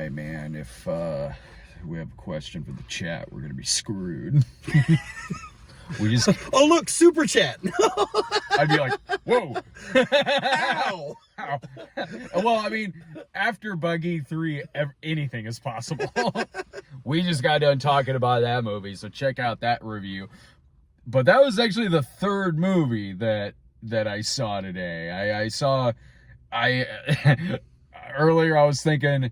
right, man. If we have a question for the chat, we're gonna be screwed. We just oh look, super chat. I'd be like, whoa. Ow. Ow. Well, I mean, after Buggy 3, anything is possible. We just got done talking about that movie, so check out that review. But that was actually the third movie that I saw today. Earlier I was thinking,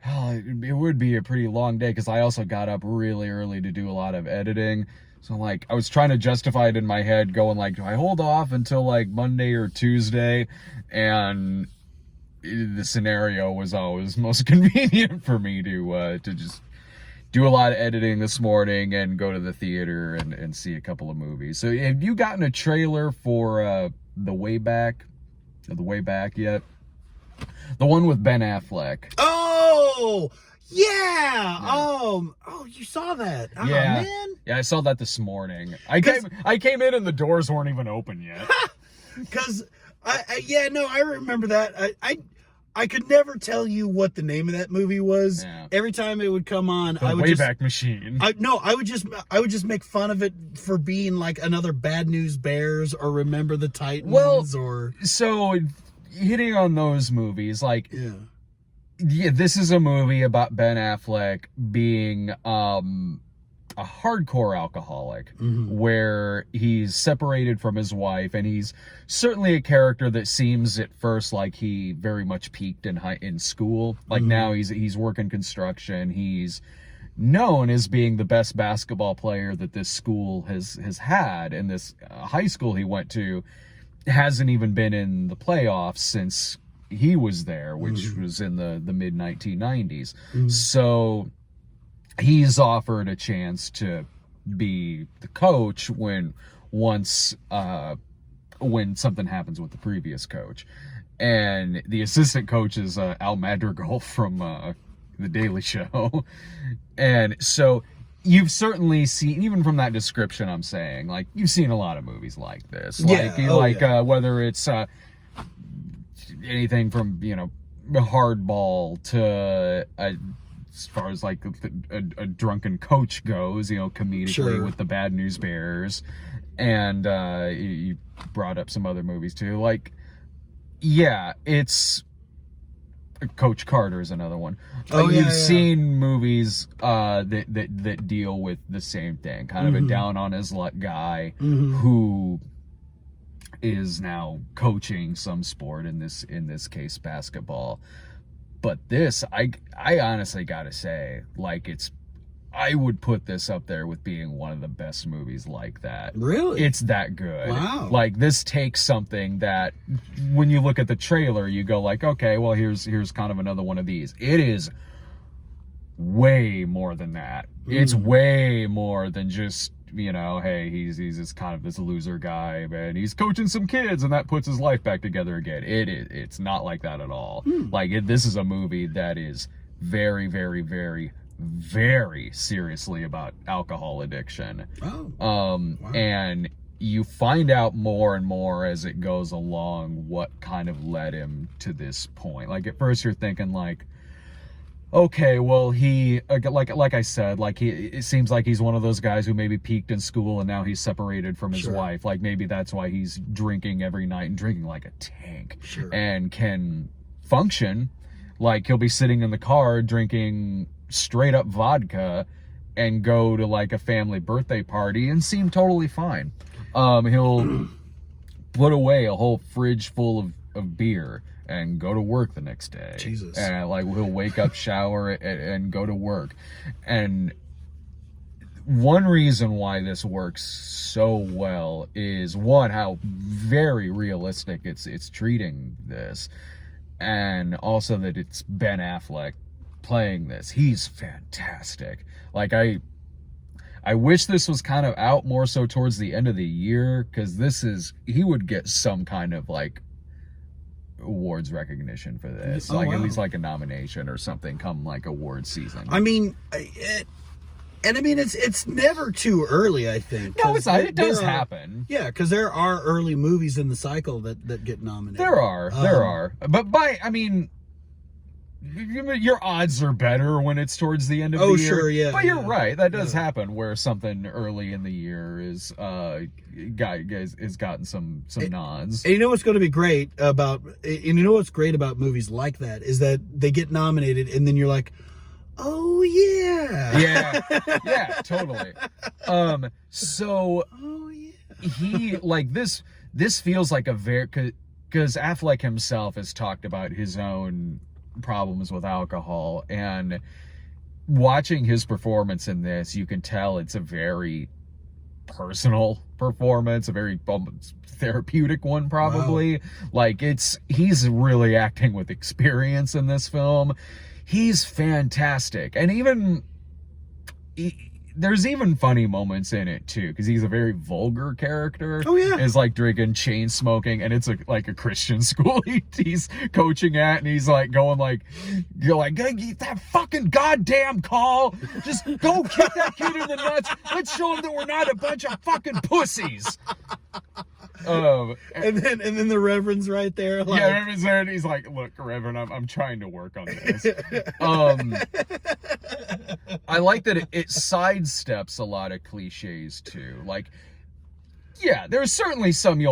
oh, it would be a pretty long day because I also got up really early to do a lot of editing. So, like, I was trying to justify it in my head, going, like, do I hold off until, like, Monday or Tuesday? And the scenario was always most convenient for me to just do a lot of editing this morning and go to the theater and see a couple of movies. So, have you gotten a trailer for The Way Back yet? The one with Ben Affleck. Oh! Yeah. Oh, you saw that. Oh, yeah. Man. Yeah, I saw that this morning. I came in and the doors weren't even open yet. Because I remember that. I could never tell you what the name of that movie was. Yeah. Every time it would come on, The Wayback Machine. I would just make fun of it for being like another Bad News Bears or Remember the Titans So hitting on those movies, like yeah, this is a movie about Ben Affleck being a hardcore alcoholic, where he's separated from his wife, and he's certainly a character that seems at first like he very much peaked in school. Like now he's working construction. He's known as being the best basketball player that this school has had, and this high school he went to hasn't even been in the playoffs since he was there, which was in the mid 1990s. So he's offered a chance to be the coach when something happens with the previous coach. And the assistant coach is Al Madrigal from The Daily Show. And so you've certainly seen, even from that description I'm saying, like, you've seen a lot of movies like this. Whether it's anything from, Hardball to as far as like a drunken coach goes, comedically with the Bad News Bears, and you brought up some other movies too. Like, yeah, it's Coach Carter is another one. You've seen movies that deal with the same thing, kind of a down on his luck guy who is now coaching some sport, in this case basketball. But this, I honestly gotta say, like, I would put this up there with being one of the best movies like that. Really? It's that good. Wow. Like, this takes something that, when you look at the trailer, you go like, okay, well, here's kind of another one of these. It is way more than that. It's way more than just, hey, he's this kind of this loser guy, and he's coaching some kids, and that puts his life back together again. It's not like that at all. Like, this is a movie that is very, very, very, very seriously about alcohol addiction. Wow. And you find out more and more as it goes along what kind of led him to this point. Like, at first you're thinking like, okay, well, he, like I said, like, it seems like he's one of those guys who maybe peaked in school and now he's separated from his wife. Like, maybe that's why he's drinking every night and drinking like a tank and can function. Like, he'll be sitting in the car drinking straight up vodka and go to like a family birthday party and seem totally fine. He'll put away a whole fridge full of beer and go to work the next day. Jesus. And like, he'll wake up, shower, and go to work. And one reason why this works so well is, one, how very realistic it's treating this, and also that it's Ben Affleck playing this. He's fantastic. Like, I wish this was kind of out more so towards the end of the year, because he would get some kind of like awards recognition for this, at least like a nomination or something come like award season. I mean, it's never too early, I think. No, it's not. It does happen. Yeah, because there are early movies in the cycle that get nominated. There are. But your odds are better when it's towards the end of the year. Sure, yeah. But you're right, that does happen where something early in the year is gotten some nods. And you know what's going to be great about, and you know what's great about movies like that is that they get nominated, and then you're like, oh yeah, yeah, totally. So oh yeah, he like this feels like a very, because Affleck himself has talked about his own problems with alcohol, and watching his performance in this, you can tell it's a very personal performance, a very therapeutic one probably. Wow. Like he's really acting with experience in this film. He's fantastic, and even there's even funny moments in it too, because he's a very vulgar character. Oh yeah, is like drinking, chain smoking, and it's like a Christian school he's coaching at, and he's like going like, you're like, get that fucking goddamn call, just go kick that kid in the nuts. Let's show him that we're not a bunch of fucking pussies. And then the Reverend's right there. Like, yeah, Reverend's there, and he's like, look, Reverend, I'm trying to work on this. I like that it sidesteps a lot of cliches too. Like, yeah, there's certainly some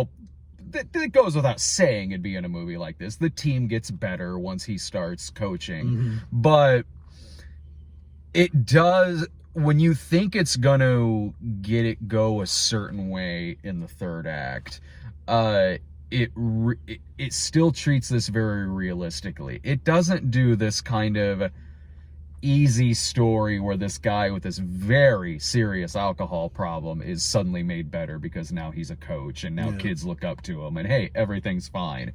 that goes without saying it'd be in a movie like this. The team gets better once he starts coaching, but it does, when you think it's gonna go a certain way in the third act, it still treats this very realistically. It doesn't do this kind of easy story where this guy with this very serious alcohol problem is suddenly made better because now he's a coach and now kids look up to him and hey, everything's fine.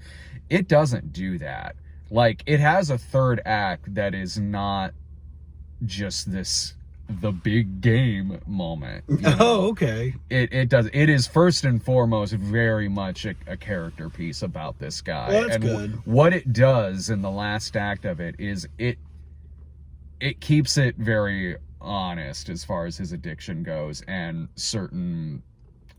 It doesn't do that. Like, it has a third act that is not just the big game moment. You know? Oh, okay. It does. It is first and foremost very much a character piece about this guy. Well, that's good. What it does in the last act of it is it keeps it very honest as far as his addiction goes and certain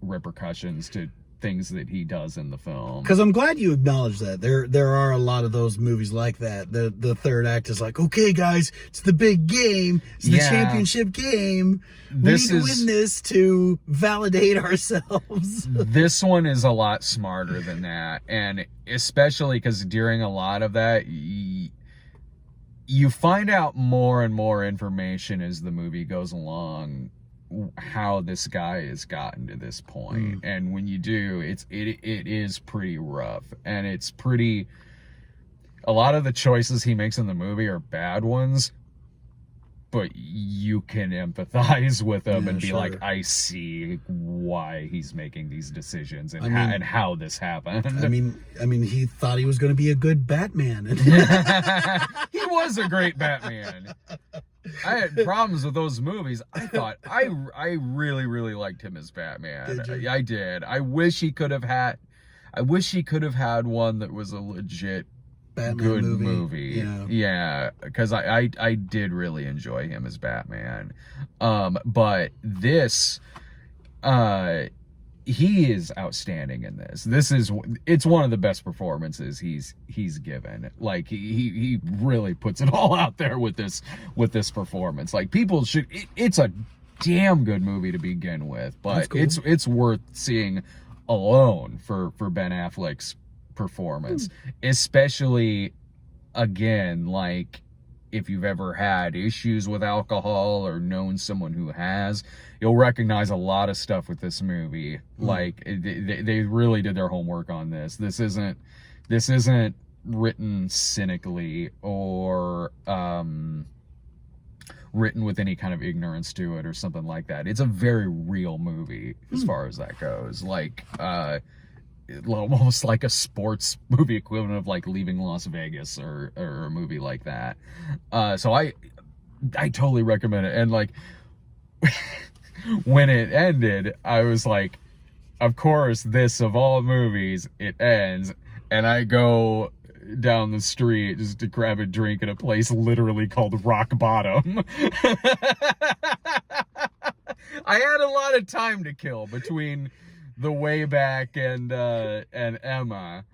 repercussions to things that he does in the film. Because I'm glad you acknowledge that. There are a lot of those movies like that. The third act is like, okay, guys, it's the big game. It's the championship game. We need to win this to validate ourselves. This one is a lot smarter than that. And especially because during a lot of that, you find out more and more information as the movie goes along, how this guy has gotten to this point. And when you do, it is pretty rough, and it's pretty, a lot of the choices he makes in the movie are bad ones, but you can empathize with him and be like, I see why he's making these decisions and how this happened. I mean, he thought he was going to be a good Batman. He was a great Batman. I had problems with those movies. I thought I really, really liked him as Batman. Did you? I did. I wish he could have had one that was a legit Batman good movie. Yeah, because I did really enjoy him as Batman. But this, he is outstanding in this. It's one of the best performances he's given. Like, he really puts it all out there with this performance. Like, people should, it's a damn good movie to begin with, but cool. It's worth seeing alone for Ben Affleck's performance, especially, again, like, if you've ever had issues with alcohol or known someone who has, you'll recognize a lot of stuff with this movie. Like, they really did their homework on this. This isn't written cynically or written with any kind of ignorance to it or something like that. It's a very real movie as far as that goes. Like, almost like a sports movie equivalent of like Leaving Las Vegas or a movie like that. So I totally recommend it. And like, when it ended, I was like, of course, this of all movies, it ends, and I go down the street just to grab a drink at a place literally called Rock Bottom. I had a lot of time to kill between the way back and Emma.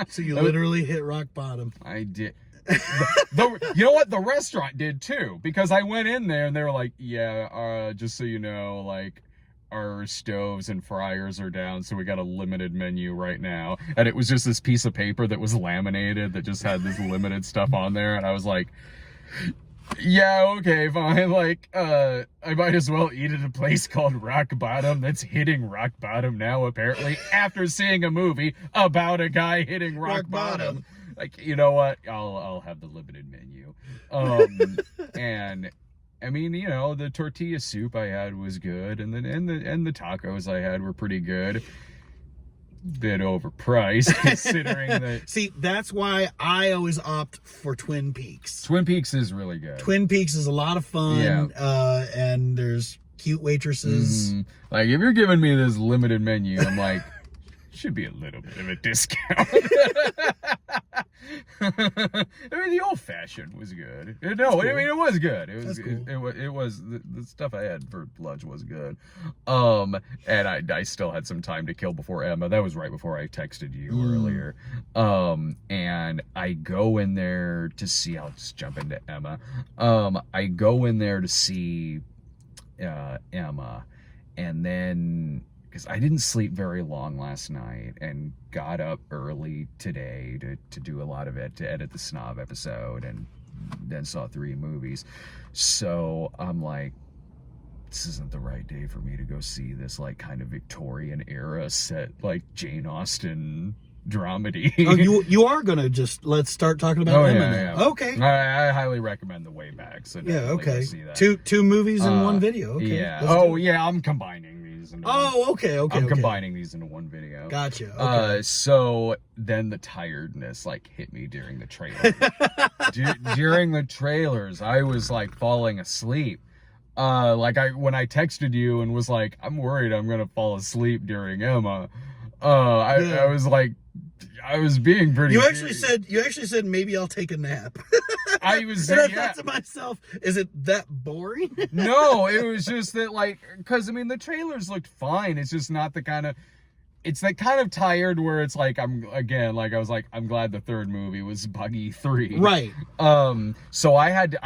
So you literally hit rock bottom. I did. You know what? The restaurant did too, because I went in there and they were like, yeah, just so you know, like, our stoves and fryers are down, so we got a limited menu right now. And it was just this piece of paper that was laminated that just had this limited stuff on there. And I was like, yeah, okay, fine. Like, I might as well eat at a place called Rock Bottom that's hitting rock bottom now, apparently, after seeing a movie about a guy hitting rock bottom. Like, you know what? I'll have the limited menu. And I mean, you know, the tortilla soup I had was good, and the tacos I had were pretty good. Bit overpriced, considering that. See, that's why I always opt for Twin Peaks. Twin Peaks is really good. Twin Peaks is a lot of fun, and there's cute waitresses. Like, if you're giving me this limited menu, I'm like, should be a little bit of a discount. I mean, the old fashioned was good. No, I mean, it was good. It was cool. It was the stuff I had for lunch was good. And I still had some time to kill before Emma. That was right before I texted you earlier. And I go in there to see. I'll just jump into Emma. I go in there to see Emma, and then, because I didn't sleep very long last night and got up early today to do a lot of it, to edit the Snob episode, and then saw 3 movies. So I'm like, this isn't the right day for me to go see this, like, kind of Victorian era set, like, Jane Austen dramedy. Oh, you are gonna just, let's start talking about Emma now. Yeah. Okay. I highly recommend The Way Back. So yeah, okay. See that. Two movies in one video. Okay. Yeah. Yeah, I'm combining these into I'm combining these into one video. Gotcha. Okay. So then the tiredness, like, hit me during the trailer. During the trailers, I was, like, falling asleep. Like, when I texted you and was like, I'm worried I'm gonna fall asleep during Emma. I was like, I was being pretty. You actually said maybe I'll take a nap. I was. And I thought to myself, is it that boring? No, it was just that, like, because I mean the trailers looked fine. It's just not the kind of. It's that kind of tired where it's like, I'm glad the third movie was Buggy 3. Right. So I had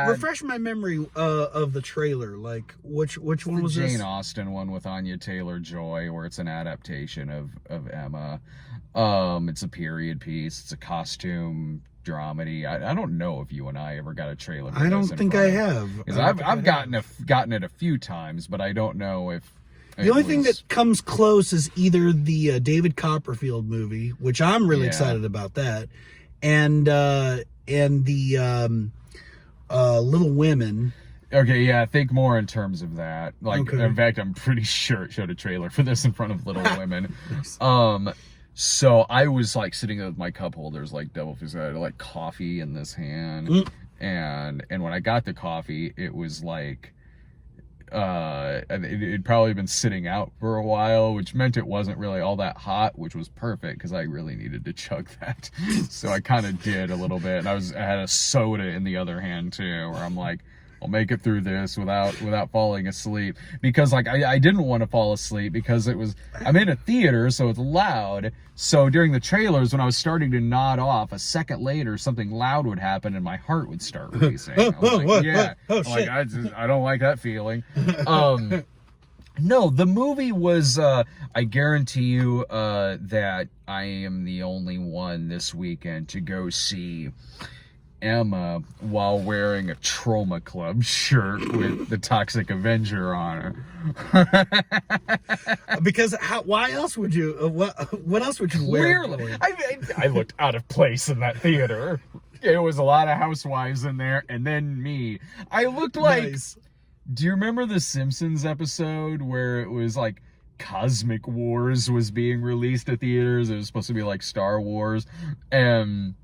refresh my memory of the trailer. Like, which one was the this? Jane Austen one with Anya Taylor Joy, where it's an adaptation of Emma. It's a period piece. It's a costume dramedy. I don't know if you and I ever got a trailer. I don't think I have. Because I've gotten it a few times, but I don't know if. The only thing that comes close is either the David Copperfield movie, which I'm really excited about that, and the Little Women. Okay, yeah, think more in terms of that. Like, in fact, I'm pretty sure it showed a trailer for this in front of Little Women. Nice. So I was, like, sitting with my cup holders, like, double fisted. I had, like, coffee in this hand, and when I got the coffee, it was like. It'd probably been sitting out for a while, which meant it wasn't really all that hot, which was perfect because I really needed to chug that. So I kind of did a little bit. And I had a soda in the other hand too, where I'm like, I'll make it through this without falling asleep, because like I didn't want to fall asleep because I'm in a theater, so it's loud. So during the trailers, when I was starting to nod off, a second later something loud would happen and my heart would start racing. I don't like that feeling. No, the movie was, I guarantee you that I am the only one this weekend to go see Emma while wearing a Trauma Club shirt with the Toxic Avenger on her. Because why else would you? What else would you wear? Clearly, I looked out of place in that theater. There was a lot of housewives in there, and then me. I looked like. Nice. Do you remember the Simpsons episode where it was like Cosmic Wars was being released at theaters? It was supposed to be like Star Wars, and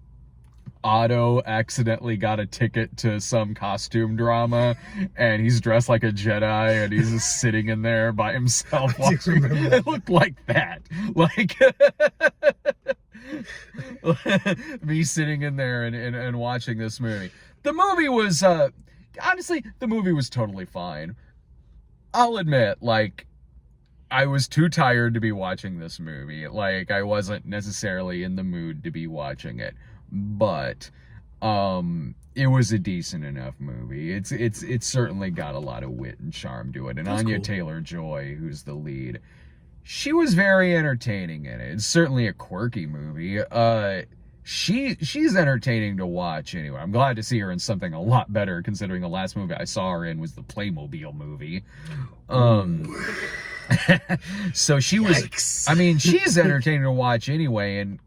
Otto accidentally got a ticket to some costume drama, and he's dressed like a Jedi, and he's just sitting in there by himself watching. It looked like that, like me sitting in there and watching this movie. The movie was honestly, the movie was totally fine. I'll admit, like, I was too tired to be watching this movie. Like, I wasn't necessarily in the mood to be watching it. but it was a decent enough movie. It's certainly got a lot of wit and charm to it. And That's Anya cool. Taylor Joy, who's the lead, she was very entertaining in it. It's certainly a quirky movie. She's entertaining to watch anyway. I'm glad to see her in something a lot better, considering the last movie I saw her in was the Playmobil movie. So she was, Yikes. I mean, she's entertaining to watch anyway, and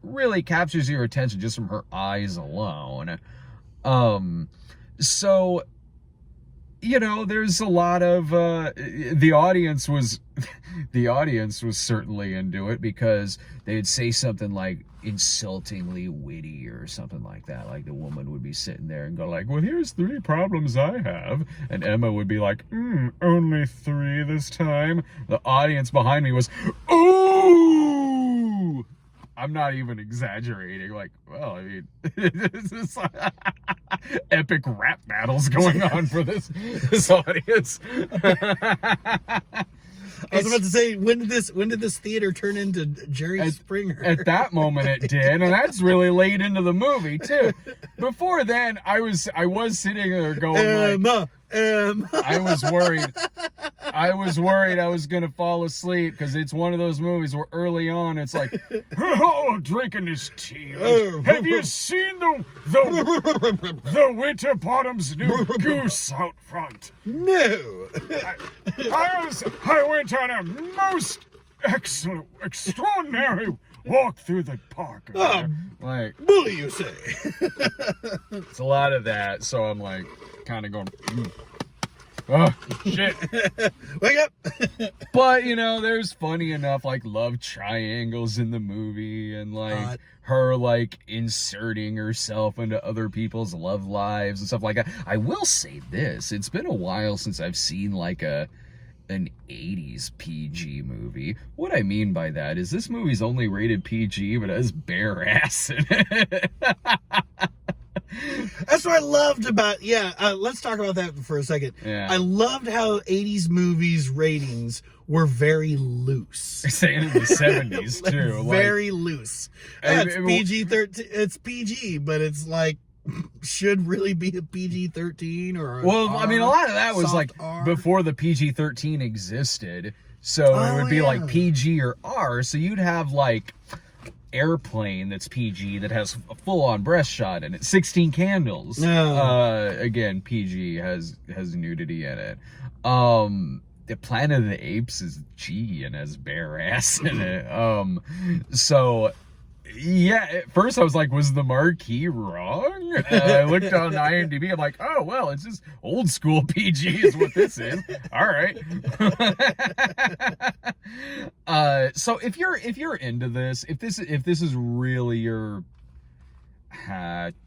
really captures your attention just from her eyes alone. So, you know, there's a lot of, the audience was certainly into it, because they'd say something like insultingly witty or something like that. Like the woman would be sitting there and go like, well, here's 3 problems I have. And Emma would be like, only 3 this time. The audience behind me was, ooh! I'm not even exaggerating. Like, well, I mean, this is epic rap battles going on for this audience. I was about to say, when did this theater turn into Jerry Springer? At that moment it did, and that's really late into the movie too. Before then, I was sitting there going Emma. I was worried I was gonna fall asleep, because it's one of those movies where early on it's like, oh, drinking this tea. Have you seen the Winterbottom's new goose out front? No. I went on a most extraordinary walk through the park. Like, Bully, you say? it's a lot of that, so I'm like, kind of going, oh, shit. Wake up. But, you know, there's funny enough, like, love triangles in the movie, and, like, her, like, inserting herself into other people's love lives and stuff like that. I will say this, it's been a while since I've seen, like, an 80s PG movie. What I mean by that is this movie's only rated PG, but has bare ass in it. That's what I loved about, let's talk about that for a second. Yeah. I loved how 80s movies ratings were very loose. Saying in the 70s, like, too. Very loose. It's PG-13, it's PG, but it's like, should really be a PG-13 or I mean, a lot of that was like R. before the PG-13 existed, so it would be like PG or R, so you'd have like Airplane that's PG that has a full-on breast shot in it. 16 Candles, again, PG has nudity in it. The Planet of the Apes is G and has bare ass in it. So yeah, at first I was like, was the marquee wrong? I looked on IMDb, I'm like, oh, well, it's just old school PG is what this is. All right. So if you're into this, if this is really your,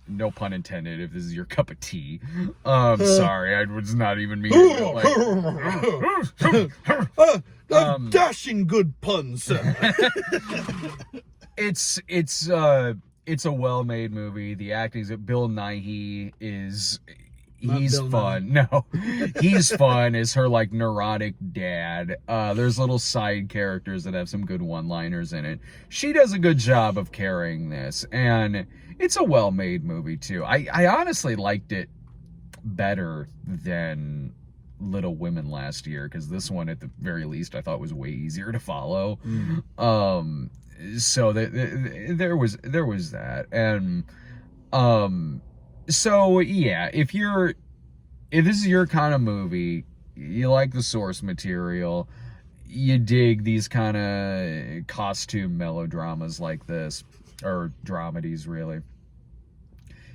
no pun intended, if this is your cup of tea, sorry, I was not even meaning to, like, dashing good pun, sir. It's a well-made movie. The acting's Bill Nighy he's fun. No, he's fun as her like neurotic dad. There's little side characters that have some good one-liners in it. She does a good job of carrying this, and it's a well-made movie too. I honestly liked it better than Little Women last year, because this one at the very least I thought was way easier to follow. So there was that, and so yeah, if this is your kind of movie, you like the source material, you dig these kind of costume melodramas like this, or dramedies really,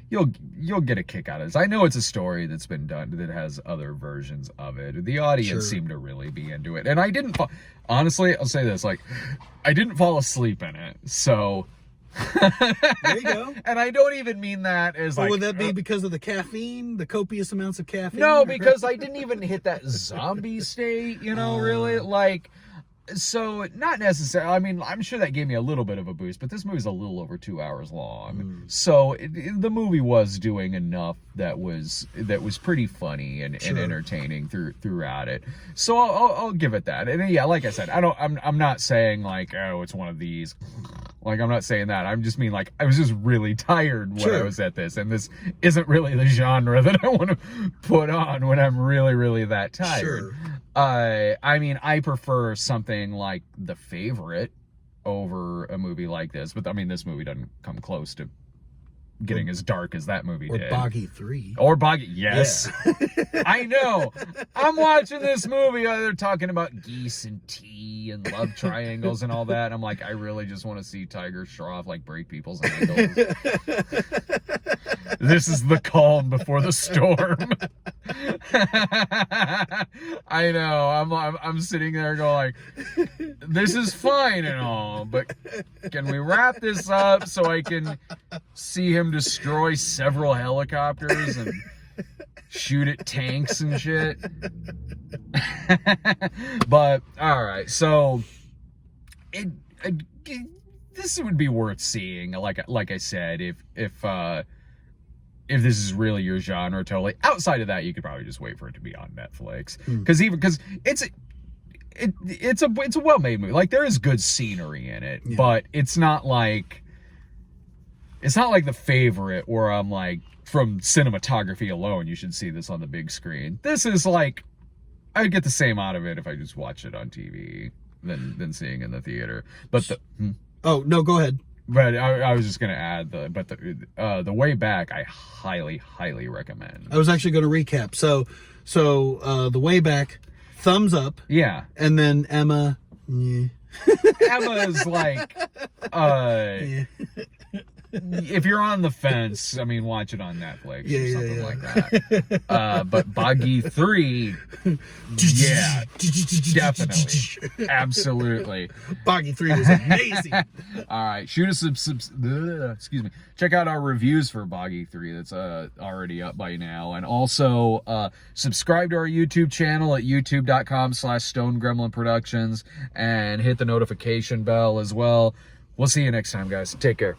you'll get a kick out of this. I know it's a story that's been done that has other versions of it. The audience seemed to really be into it, and I didn't honestly, I'll say this, like, I didn't fall asleep in it, so there you go. And I don't even mean that as like, would that be because of the caffeine, the copious amounts of caffeine? No, because I didn't even hit that zombie state, really, like, so not necessarily. I mean, I'm sure that gave me a little bit of a boost, but this movie's a little over 2 hours long, so the movie was doing enough that was pretty funny and entertaining throughout it. So I'll give it that. And yeah, like I said, I'm not saying like, oh, it's one of these Like, I'm not saying that. I'm just mean, like, I was just really tired when I was at this. And this isn't really the genre that I want to put on when I'm really, really that tired. I mean, I prefer something like The Favorite over a movie like this. But, I mean, this movie doesn't come close to getting as dark as that movie did. Or Boggy 3. Or Boggy, yes. Yeah. I know. I'm watching this movie. They're talking about geese and tea and love triangles and all that. And I'm like, I really just want to see Tiger Shroff, like, break people's ankles. This is the calm before the storm. I know. I'm sitting there going, like, this is fine and all, but can we wrap this up so I can see him destroy several helicopters and shoot at tanks and shit? But all right, so this would be worth seeing. Like I said, if this is really your genre, totally. Outside of that, you could probably just wait for it to be on Netflix, because it's a well-made movie. Like, there is good scenery in it, but it's not like The Favorite where I'm like, from cinematography alone, you should see this on the big screen. This is like, I'd get the same out of it if I just watched it on TV than seeing it in the theater. But oh no, go ahead. But I was just gonna add the Way Back, I highly, highly recommend. I was actually going to recap. So The Way Back, thumbs up. Yeah. And then Emma. Yeah. Emma is like, if you're on the fence, I mean, watch it on Netflix or something like that. But Boggy 3, yeah, definitely, absolutely. Boggy 3 was amazing. All right, shoot us excuse me. Check out our reviews for Boggy 3. That's already up by now, and also subscribe to our YouTube channel at youtube.com/Stone Gremlin Productions, and hit the notification bell as well. We'll see you next time, guys. Take care.